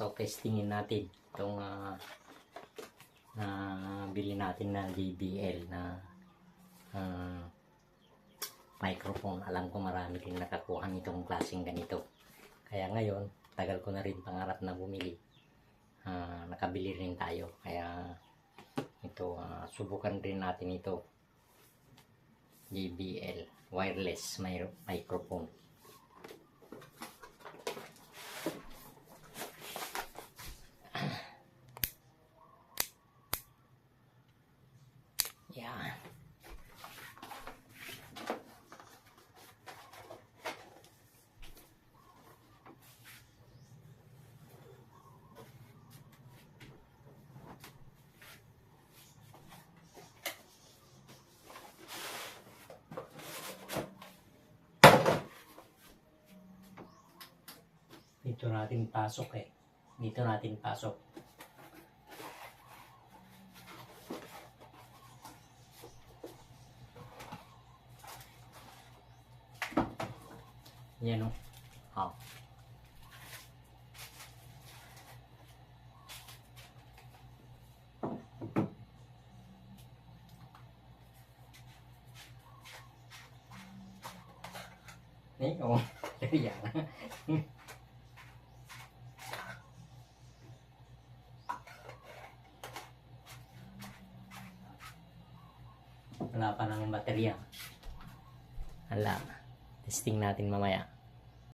So, testingin natin itong bili natin na JBL na microphone. Alam ko marami din nakakuha nitong klaseng ganito. Kaya ngayon, tagal ko na rin pangarap na bumili. Nakabili rin tayo. Kaya ito, subukan rin natin ito. JBL wireless microphone. Yan. Dito natin pasok eh. Dito natin pasok. Yan o. Oh. Đấy, ồ, cái dạng wala pa ng baterya. Hala, testing natin mamaya.